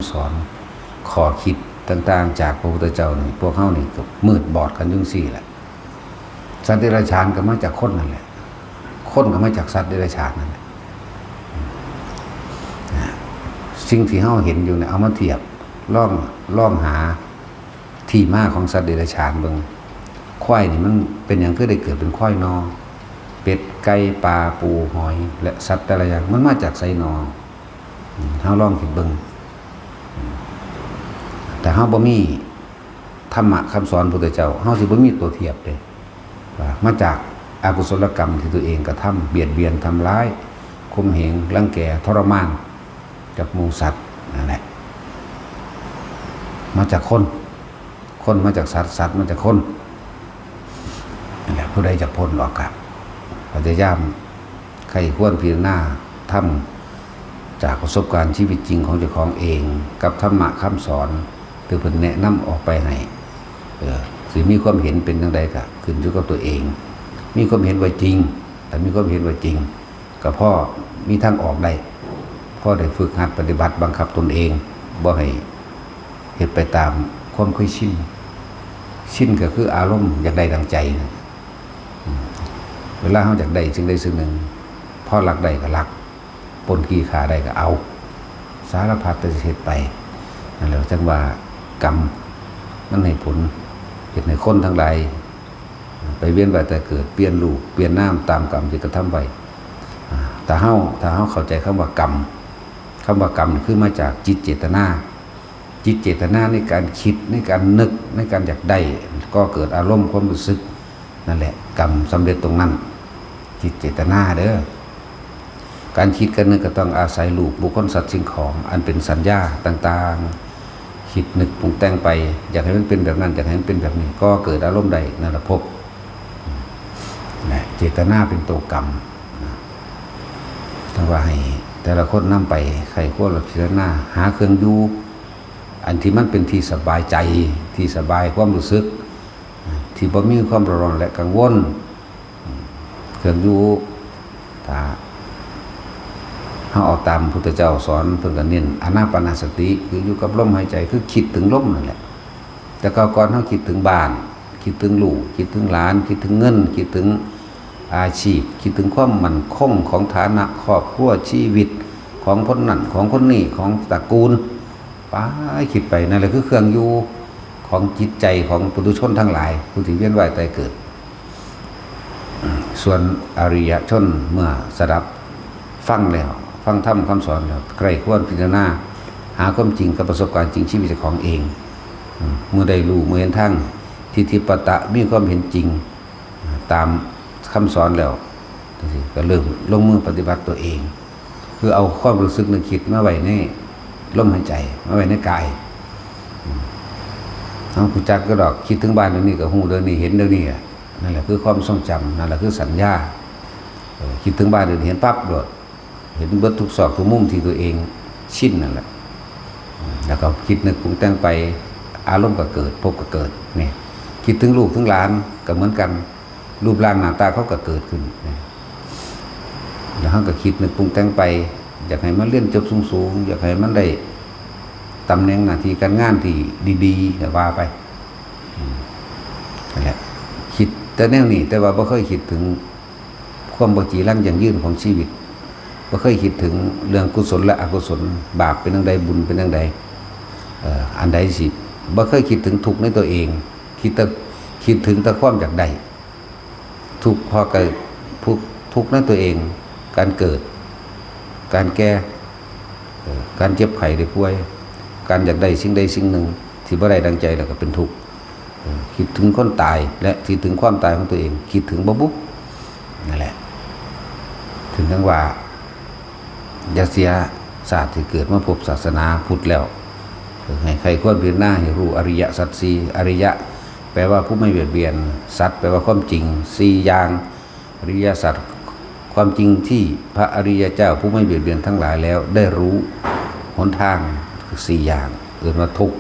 ำสอนข้อคิดต่างๆจากพระพุทธเจ้านี่พวกเฮานี่ก็มืดบอดกันจังซี่แหละสัตว์เดรัจฉานก็มาจากคนนั่นแหละคนก็มาจากสัตว์เดรัจฉานนั่นแหละสิ่งที่เฮาเห็นอยู่เนี่ยเอามาเทียบล่องหาที่มาของสัตว์เดรัจฉานเบิ่งควายนี่มันเป็นอย่างคือได้เกิดเป็นควายนอเป็ดไก่ปลาปูหอยและสัตว์แต่ละอย่างมันมาจากไสนอเฮาลองคิดเบิ่งแต่เฮาบ่มีธรรมะคำสอนพระพุทธเจ้าเฮาสิบ่มีตัวเทียบเด้ว่ามาจากอกุศลกรรมที่ตัวเองกระทำเบียดเบียนทำร้ายข่มเหงรังแกทรมานกับหมู่สัตว์นั่นแหละมาจากคนมาจากสัตว์มาจากคนนั่นแหละผู้ใดจะพ้นหรอกครับพยายามใครควรพิจารณาทำจากประสบการณ์ชีวิตจริงของเจ้าของเองกับธรรมะคำสอนที่เพิ่นแนะนำออกไปให้สิมีความเห็นเป็นจังใดก็ขึ้นอยู่กับตัวเองมีความเห็นว่าจริงแต่มีความเห็นว่าจริงก็พ่อมีทางออกได้พ่อได้ฝึกหัดปฏิบัติบังคับตนเองบ่ให้เฮ็ดไปตามความเคยชินก็คืออารมณ์อยากได้ดังใจนะเวลาเราอยากได้สิ่งใดสิ่งหนึ่งพ่อรักได้ก็รักปนขี้ขาได้ก็เอาสารพัดจะเฮ็ดไปนั่นแหละจังว่ากรรมมันให้ผลเฮ็ดให้คนทั้งหลายไปเวียนว่ายแต่เกิดเปลี่ยนรูปเปลี่ยนนามตามกรรมที่กระทำไว้ถ้าเฮาเข้าใจคำว่ากรรมคือมาจากจิตเจตนาในการคิดในการนึกในการอยากได้ก็เกิดอารมณ์ความรู้สึกนั่นแหละกรรมสำเร็จตรงนั้นจิตเจตนาเด้อการคิดกันนึกก็ต้องอาศัยรูปบุคคลสัตว์สิ่งของอันเป็นสัญญาต่างๆคิดนึกปรุงแต่งไปอยากให้มันเป็นแบบนั้นอยากให้มันเป็นแบบนี้ก็เกิดอารมณ์ใดนั่นแหละพบนะเจตนาเป็นตัวกรรมถ้าว่าให้แต่ละคนนำไปใครควรพิจารณาหาเครื่องอยู่อันที่มันเป็นที่สบายใจที่สบายความรู้สึกที่บ่มีความร้อนและกังวลเครื่องอยู่ถ้าเฮาเอาตามพุทธเจ้าสอนเพิ่นก็เน้นอานาปานสติคืออยู่กับลมหายใจคือคิดถึงลมนั่นแหละแต่ก่อนเฮาคิดถึงบ้านคิดถึงลูกคิดถึงหลานคิดถึงเงินคิดถึงอาชีพคิดถึงความมั่นคงของฐานะครอบครัวชีวิตของคนนั้นของคนนี้ของตระกูลไปคิดไปนั่นแหละคือเครื่องอยู่ของจิตใจของปุถุชนทั้งหลายผู้ที่เวียนว่ายตายเกิดส่วนอริยชนเมื่อสดับฟังแล้วฟังธรรมคำสอนแล้วใครควรพิจารณาหาความจริงกับประสบการณ์จริงชีวิตของเองเมื่อได้รู้เมื่อเห็นทั้งทิฏฐิปตะมีความเห็นจริงตามคำสอนแล้วก็เริ่มลงมือปฏิบัติตัวเองคือเอาความรู้สึกนึกคิดมาไว้ในลมหายใจมาไว้ในกายเอาผู้จักก็ดอกคิดถึงบ้านเดี๋ยวนี้ก็หูเดี๋ยวนี้เห็นเดี๋ยวนี้นั่นแหละคือความทรงจำนั่นแหละคือสัญญาคิดถึงบ้านเดี๋ยวนี้เห็นปั๊บโดดเห็นเบิดทุกซอกทุกมุมที่ตัวเองชินนั่นแหละแล้วก็คิดนึกปรุงแต่งไปอารมณ์ก็เกิดพบก็เกิดนี่คิดถึงลูกถึงหลานก็เหมือนกันรูปร่างหน้าตาเขาก็เกิดขึ้นแล้วเขาก็คิดนึกปรุงแต่งไปอยากให้มันเรียนจบสูงๆอยากให้มันได้ตำแหน่งหน้าที่การงานที่ดีๆแต่ว่าไปนั่นแหละคิดแต่แนวนี้แต่ว่าไม่เคยคิดถึงความบ่จีรังอย่างยืนของชีวิตไม่เคยคิดถึงเรื่องกุศลและอกุศลบาปเป็นจังใดบุญเป็นจังใดอันใดสิไม่เคยคิดถึงทุกข์ในตัวเองคิดถึงแต่ความอยากได้ทุกข์พอเกิดทุกข์ในตัวเองการเกิดการแก่การเจ็บไข้ได้ป่วยการอยากได้สิ่งใดสิ่งหนึ่งที่บ่ได้ดังใจแล้วก็เป็นทุกข์คิดถึงคนตายและคิดถึงความตายของตัวเองคิดถึงบ่บุนั่นแหละถึงทั้งว่าอย่าเสียศาสตร์ที่เกิดมาพบศาสนาพุทธแล้วให้ใครควรพิจารณาให้รู้อริยสัจสี่อริยะแปลว่าผู้ไม่เบียดเบียนสัจแปลว่าความจริงสี่อย่างอริยสัจความจริงที่พระอริยเจ้าผู้ไม่เบียดเบียนทั้งหลายแล้วได้รู้หนทางสี่อย่างเกิดมาทุก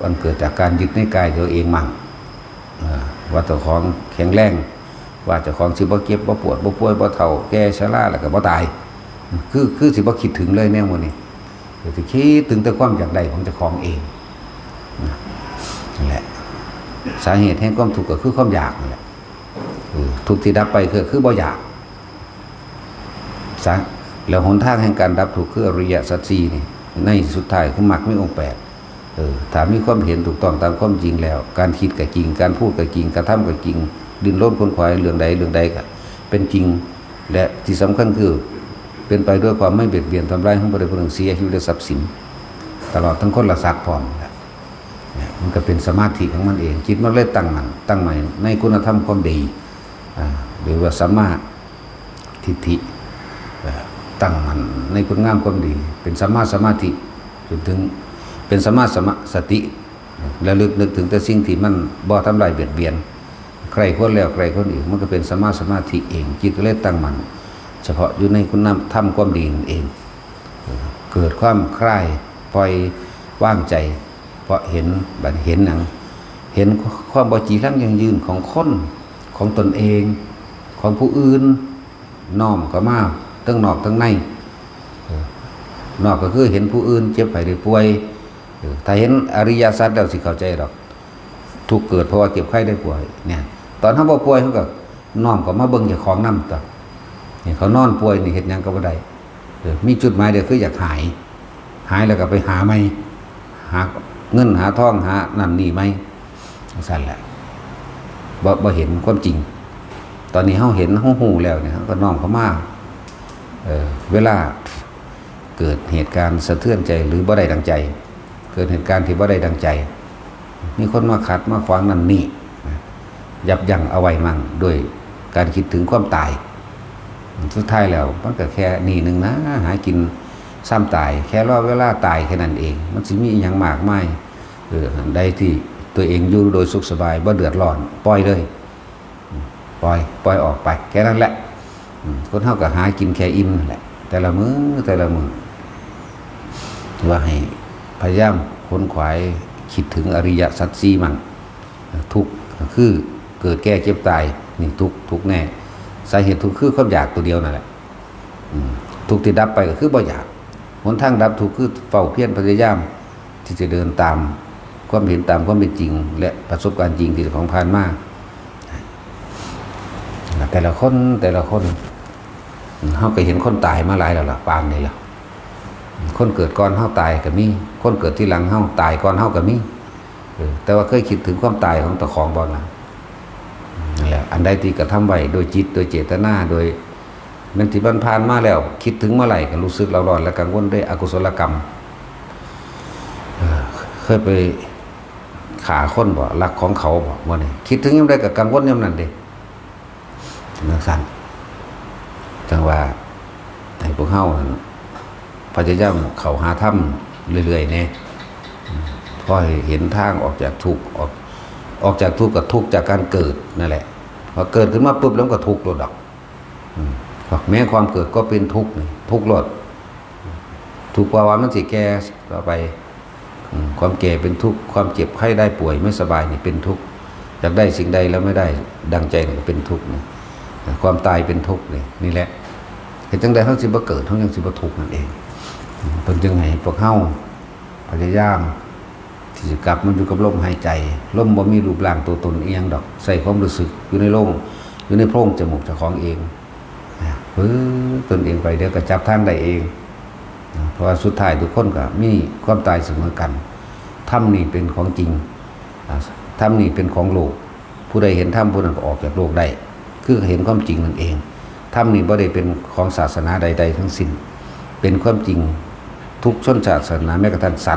อันเกิดจากการยึดในกายตัวเองมั่งว่าเจ้าของแข็งแรงว่าเจ้าของสิบ่เก็บบ่ปวดบ่ป่วยบ่เฒ่าแก่ชราแล้วก็บ่ตายคือสิบ่คิดถึงเลยแนวมื้อนี้ จะคิดถึงแต่ความอยากได้ของเจ้าของเองนั่นแหละสาเหตุแห่งความทุกข์ก็คือความอยากนั่นแหละทุกข์ที่ดับไปคือบ่อยากแล้วหนทางแห่งการดับทุกข์คืออริยสัจสี่นี่ในสุดท้ายคือมรรคมีองค์ 8ถ้ามีความเห็นถูกต้องตามความจริงแล้วการคิดก็จริงการพูดก็จริงการทำก็จริงดิ้นรนค้นคว้าเรื่องใดก็เป็นจริงและที่สำคัญคือเป็นไปด้วยความไม่เบียดเบียนทำร้ายผู้ใดผู้หนึ่งเสียชีวิตและทรัพย์สินตลอดทั้งคนละสัตว์พร้อมมันก็เป็นสมาธิของมันเองจิตมันเลยตั้งใหม่ในคุณธรรมความดีหรือว่าสัมมาทิฏฐิตั้งมันในคุณงามความดีเป็นสัมมาสมาธิจนถึงเป็นสัมมาสติและลึกนึกถึงแต่สิ่งที่มันบ่ทำลายเบียดเบียนใครคนแล้วใครคนอีกมันก็เป็นสัมมาสมาธิเองจิตก็เลยตั้งมันเฉพาะอยู่ในคุณธรรมความดีนั่นเองเกิดความคลายปล่อยว่างใจเพราะเห็นหนังเห็นความบ่จีรังยั่งยืนของคนของตนเองของผู้อื่นน้อมก็มาทั้งนอกทั้งในนอกก็คือเห็นผู้อื่นเจ็บไข้ได้ป่วยถ้าเห็นอริยสัจแล้วสิเข้าใจหรอกทุกเกิดเพราะว่าเจ็บไข้ได้ป่วยเนี่ยตอนเขาบ่ป่วยเขาก็น้อมก็มาเบิ่งเจ้าของนำต่อนี่เขานอนป่วยนี่เฮ็ดหยังก็บ่ได้มีจุดหมายเดียวคืออยากหายแล้วก็ไปหาใหม่หาเงินหาทองหานั่นนี่ไหมสั่นแหละบ่เห็นความจริงตอนนี้เฮาเห็นเฮาฮู้แล้วเนี่ยก็น้อมเข้ามาเวลาเกิดเหตุการณ์สะเทือนใจหรือบ่ได้ดังใจเกิดเหตุการณ์ที่บ่ได้ดังใจมีคนมาขัดมาขวางนั่นนี่ยับยั้งเอาไว้มั่งโดยการคิดถึงความตายสุดท้ายแล้วมันก็แค่นี่นึงนะหากินซ้ำตายแค่รอเวลาตายแค่นั้นเองมันสิมีอย่างมากมายใดที่ตัวเองอยู่โดยสุขสบายบ่เดือดร้อนปล่อยเลยปล่อยออกไปแค่นั้นแหละคนเฮาก็หากินแค่อิ่มนั่นแหละแต่ละมื้อว่าให้พยายามค้นขวายคิดถึงอริยสัจสี่มั่งทุกข์คือเกิดแก่เจ็บตายนี่ทุกข์แน่สาเหตุทุกข์คือความอยากตัวเดียวนั่นแหละทุกข์ที่ดับไปก็คือบ่อยากหนทางดับทุกข์คือเฝ้าเพียรพยายามที่จะเดินตามความเห็นตามความเป็นจริงและประสบการณ์จริงที่ของผ่านมาแต่ละคนเฮาก็เห็นคนตายมาหลายแล้วล่ะปานนี้ล่ะคนเกิดก่อนเฮาตายก็มีคนเกิดที่หลังเฮาตายก่อนเฮาก็มีแต่ว่าเคยคิดถึงความตายของตะของบ่ล่ะนั่นแหละอันใดที่กระทำไว้โดยจิตโดยเจตนาโดยมันที่ผ่านมาแล้วคิดถึงเมื่อไหร่ก็รู้สึกเราร้อนและกังวลด้วยอกุศลกรรมเคยไปฆ่าคนบ่รักของเขาบ่ว่านี่คิดถึงยามใดก็กังวลยามนั้นเด้นักสั่นจังว่าให้พวกเฮาพยายามเข้าหาธรรมเรื่อยๆเนี่ยพอเห็นทางออกจากทุกข์ออกจากทุกข์กับทุกข์จากการเกิดนั่นแหละพอเกิดขึ้นมาปุ๊บแล้วก็ทุกข์โลดดอกแม้ความเกิดก็เป็นทุกข์ทุกข์โลดทุกข์ว่ามันสิแก่ต่อไปความแก่เป็นทุกข์ความเจ็บไข้ได้ป่วยไม่สบายนี่เป็นทุกข์อยากได้สิ่งใดแล้วไม่ได้ดังใจก็เป็นทุกข์ความตายเป็นทุกข์นี่แหละเห็นจังใดเฮาสิบ่เกิดเฮายังสิบ่ทุกข์นั่นเองเพิ่นจึงให้พวกเฮาพยายามที่จะกลับมันอยู่กับลมหายใจลมบ่มีรูปร่างตัวตนอีหยังดอกใส่ความรู้สึกอยู่ในโพรงจมูกเจ้าของเองตนเองไปเดี๋ยวก็จับทางได้เองเพราะว่าสุดท้ายทุกคนก็มีความตายเสมอกันธรรมนี่เป็นของจริงธรรมนี่เป็นของโลกผู้ใดเห็นธรรมผู้นั้นก็ออกจากโลกได้คือเห็นความจริงนั่นเองธรรมนี่บ่ได้เป็นของศาสนาใดๆทั้งสิ้นเป็นความจริงทุกชนชาติศาสนาแม้กระทั่งสั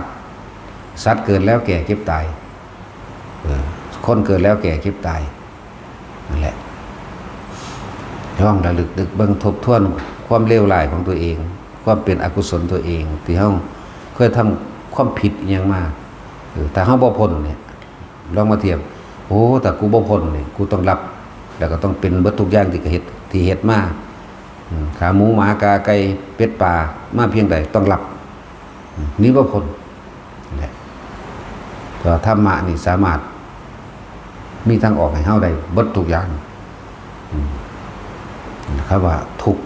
ตว์เกิดแล้วแก่เก็บตายคนเกิดแล้วแก่เก็บตายนั่นแหละย่องระลึกนึกเบิ่งทบทวนความเลวร้ายของตัวเองความเป็นอกุศลตัวเองที่เฮาเคยทำความผิดอหยังมาแต่เฮาบ่พ้นเนี่ยลองมาเทียบโอ้แต่กูบ่พ้นนี่กูต้องรับแล้วก็ต้องเป็นเบิดทุกอย่างที่เฮ็ดมาขาหมูหมากาไก่เป็ดปลามาเพียงใดต้องรับนี่บ่พ้นแหละแต่ธรรมะนี่สามารถมีทางออกให้เฮาได้เบิดทุกอย่างนะครับว่าทุกข์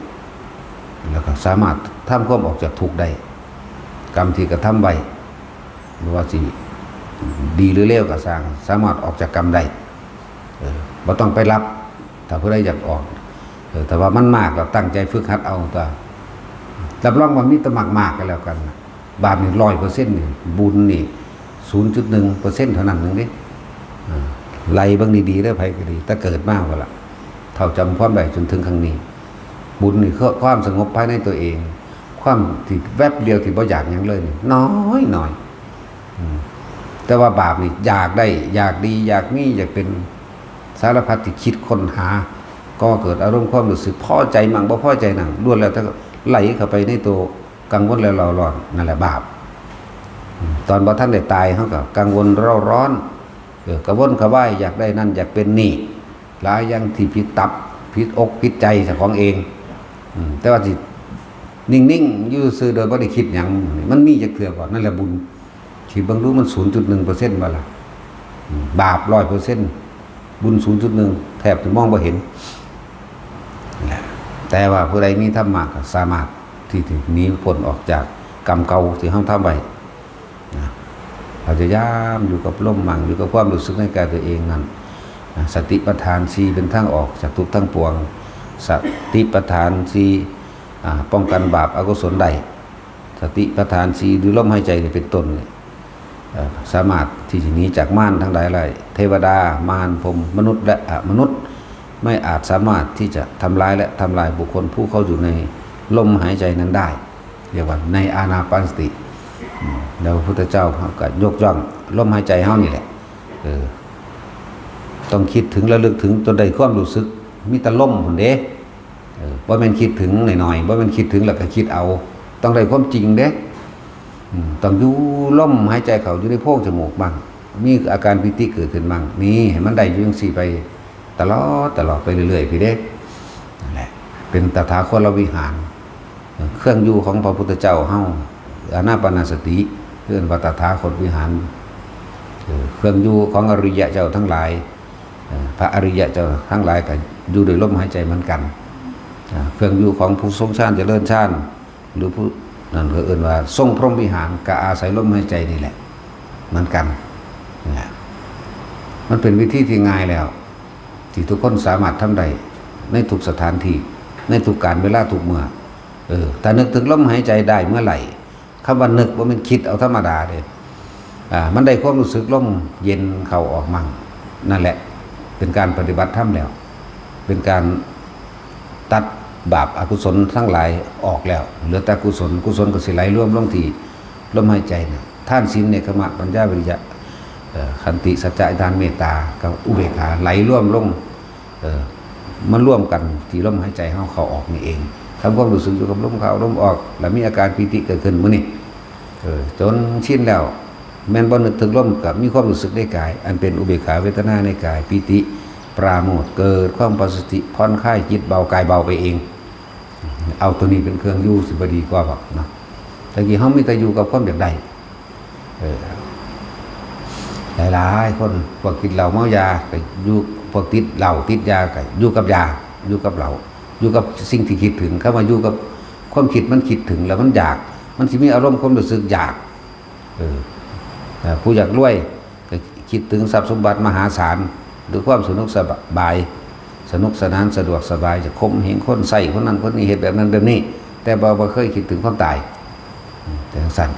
แล้วก็สามารถทำความออกจากทุกข์ได้ กรรมที่กระทำไว้หรือว่าสิดีหรือเลวก็สร้างสามารถออกจากกรรมได้บ่ต้องไปรับถ้าผู้ใดอยากออกแต่ว่ามันมากเราตั้งใจฝึกหัดเอาตัวรับรองว่ามีแตมากๆกันแล้วกันบาปนี่100%นี่บุญนี่ 0.1% เท่านั้นนึงดิไล่เบิ่งดีๆเด้อไผก็ดีถ้าเกิดมากก็ล่ะเท่าจำความได้จนถึงครั้งนี้บุญนี่คือความสงบภายในตัวเองความที่แวบเดียวที่บ่อยากหยังเลยนี่น้อยแต่ว่าบาปนี่อยากได้อยากดีอยากมีอยากเป็นสารพัดที่คิดค้นหาก็เกิดอารมณ์ความรู้สึกพอใจมั่งบ่พอใจนั่งล้วนแล้วถ้าไหลเข้าไปในตัวกังวลแล้วเราร้อนนั่นแหละบาปตอนบ่ทันได้ตายเฮาก็กังวลเร่าร้อนกระวนกระวายอยากได้นั่นอยากเป็นนี่หลายอย่างที่ผิดตับผิดอกผิดใจเจ้าของเองแต่ว่าสินิ่งๆอยู่ซื่อโดยบ่ได้คิดหยังมันมีจักเทื่อก่อนนั่นแหละบุญที่เบิ่งดูมัน 0.1% บ่ล่ะบาป 100% บุญ 0.1 แทบจะมองบ่เห็นแต่ว่าผู้ใดมีธรรมะก็สามารถที่จะหนีพ้นออกจากกรรมเก่าที่เฮาทำไว้พยายามอยู่กับลมมั่งอยู่กับความรู้สึกในกายตัวเองนั่นสติปัฏฐาน4เป็นทางออกจากทุกข์ทั้งปวงสติปัฏฐาน4ป้องกันบาปอกุศลใดสติปัฏฐาน4หรือลมหายใจนี่เป็นต้นสามารถที่จะหนีจากมารทั้งหลายเทวดามารพรหมมนุษย์และมนุษย์ไม่อาจสามารถที่จะทำร้ายและทำลายบุคคลผู้เข้าอยู่ในลมหายใจนั้นได้เรียกว่าในอานาปานสติแล้วพระพุทธเจ้าก็ยกย่องลมหายใจเฮานี่แหละต้องคิดถึงระลึกถึงจนได้ความรู้สึกมีแต่ลมพุ่นเด้บ่แม่นคิดถึงหน่อยๆบ่แม่นคิดถึงแล้วก็คิดเอาต้องได้ความจริงเด้ต้องอยู่ลมหายใจเข้าอยู่ในโพรงจมูกบ้างมีอาการปิติเกิดขึ้นบ้างนี่ให้มันได้อยู่จังซี่ไปตลอดไปเรื่อยๆพี่เด้นั่นแหละเป็นตถาคตวิหารเครื่องอยู่ของพระพุทธเจ้าเฮาอานาปานสติเรื่องตถาคตวิหารเครื่องอยู่ของอริยะเจ้าทั้งหลายพระอริยะเจ้าทั้งหลายก็อยู่โดยลมหายใจเหมือนกันเครื่องอยู่ของผู้ทรงฌานเจริญฌานหรือผู้นั่นก็เอิ้นว่าทรงพรหมวิหารก็อาศัยลมหายใจนี่แหละเหมือนกันนะมันเป็นวิธีที่ง่ายแล้วที่ทุกคนสามารถทำได้ในทุกสถานที่ในทุกการเวลาทุกเมื่อถ้านึกถึงลมหายใจได้เมื่อไหร่คำว่านึกว่ามันคิดเอาธรรมดาเลยมันได้ความรู้สึกลมเย็นเข้าออกมั่งนั่นแหละเป็นการปฏิบัติธรรมแล้วเป็นการตัดบาปอกุศลทั้งหลายออกแล้วเหลือแต่กุศลก็สิไหลรวมลงที่ลมหายใจเนี่ยท่านศีลเนกขมะปัญญาวิริยะขันติสัจจะทานเมตตากับอุเบกขาไหลร่วมลงมันร่วมกันที่ลมหายใจเข้าออกนี่เองทำความรู้สึกอยู่กับลมเข้าลมออกแล้วมีอาการปิติเกิดขึ้นมื้อนี้จนชินแล้วแม้นบ่นึกถึงลมกับมีความรู้สึกในกายอันเป็นอุเบกขาเวทนาในกายปิติปราโมทย์เกิดความปัสสติผ่อนคลายจิตเบากายเบาไปเองเอาตัวนี้เป็นเครื่องอยู่สิบ่ดีกว่าบ่เนาะแต่กี้เฮามีแต่อยู่กับความอยากได้หลายๆคนพวกกินเหล้าเมายาก็อยู่พวกติดเหล้าติดยาก็อยู่กับยาอยู่กับเหล้าอยู่กับสิ่งที่คิดถึงเข้ามาอยู่กับความคิดมันคิดถึงแล้วมันอยากมันสิมีอารมณ์ความรู้สึกอยากผู้อยากรวยก็คิดถึงทรัพย์สมบัติมหาศาลหรือความสนุกสบายสนุกสนานสะดวกสบายจะข่มเหงคนใส่คนนั้นคนนี้เหตุแบบนั้นแบบนี้แต่บ่เคยคิดถึงความตายแต่สั่น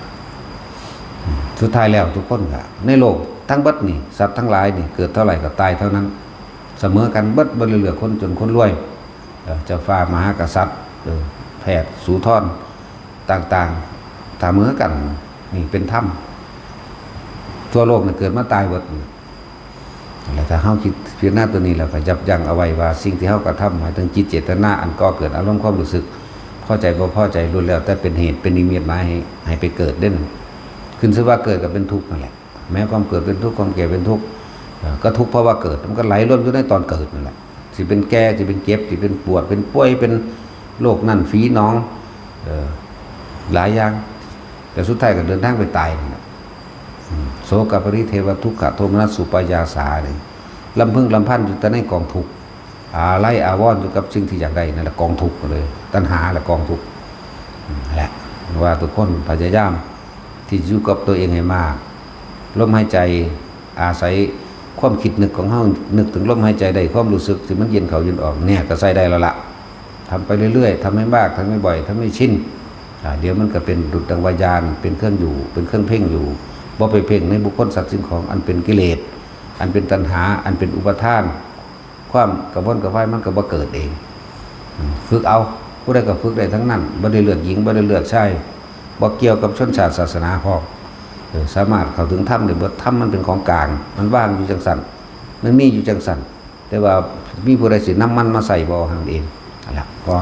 สุดท้ายแล้วทุกคนก็ในโลกทั้งเบิดนี่สัตว์ทั้งหลายนี่เกิดเท่าไหร่ก็ตายเท่านั้นเสมอกันเบิดบ่เหลือคนจนคนรวยเจ้าฟ้ามหากษัตริย์แพทย์สูทรต่างๆเสมอกันนี่เป็นธรรมทั่วโลกนี่เกิดมาตายเบิดแล้วถ้าเฮาคิดพิจารณาตัวนี้แล้วก็ยับยั้งเอาไว้ว่าสิ่งที่เฮากระทำหมายถึงจิตเจตนาอันก่อเกิดอารมณ์ความรู้สึกพอใจบ่พอใจรุนแล้วแต่เป็นเหตุเป็นนิมิตหมายให้ไปเกิดเด่นขึ้นชื่อว่าเกิดก็เป็นทุกข์นั่นแหละแม้ความเกิดเป็นทุกข์ความแก่เป็นทุกข์ก็ทุกข์เพราะว่าเกิดมันก็ไหลรวมอยู่ในตอนเกิดนั่นแหละสิเป็นแก่สิเป็นเจ็บสิเป็นปวดเป็นป่วยเป็นโรคนั่นฝีน้องหลายอย่างแต่สุดท้ายก็เดินทางไปตายนั่นแหละโสกปริเทวทุกขโทมนัสสุปายาสาเลยลำพึงลำพันอยู่แต่ในกองทุกข์ไล่อาวรณ์อยู่กับสิ่งที่อยากได้นั่นแหละกองทุกข์เลยตัณหาแหละกองทุกข์แหละว่าทุกคนพยายาม ที่อยู่กับตัวเองให้มากลมหายใจอาศัยความคิดนึกของเฮานึกถึงลมหายใจได้ความรู้สึกที่มันเย็นเข้าเย็นออกเนี่ยก็ใส่ได้แล้วล่ะทำไปเรื่อยๆทำให้มากทำให้บ่อยทำให้ชินเดี๋ยวมันก็เป็นดุจดังวิญญาณเป็นเครื่องอยู่เป็นเครื่องเพ่งอยู่บ่ไปเพ่งในบุคคลสัตว์สิ่งของอันเป็นกิเลสอันเป็นตัณหาอันเป็นอุปทานความกระวนกระวายมันก็บ่เกิดเองฝึกเอาผู้ใดก็ฝึกได้ทั้งนั้นบ่ได้เลือกหญิงบ่ได้เลือกชายบ่เกี่ยวกับชนชาติศาสนาพอสามารถเข้าถึงธรรมได้บ่ธรรมมันเป็นของกลางมันว่างอยู่จังซั่นมันมีอยู่จังซั่นแต่ว่ามีผู้ใดสินำมันมาใส่บ่หั่นเองนั่นล่ะพอ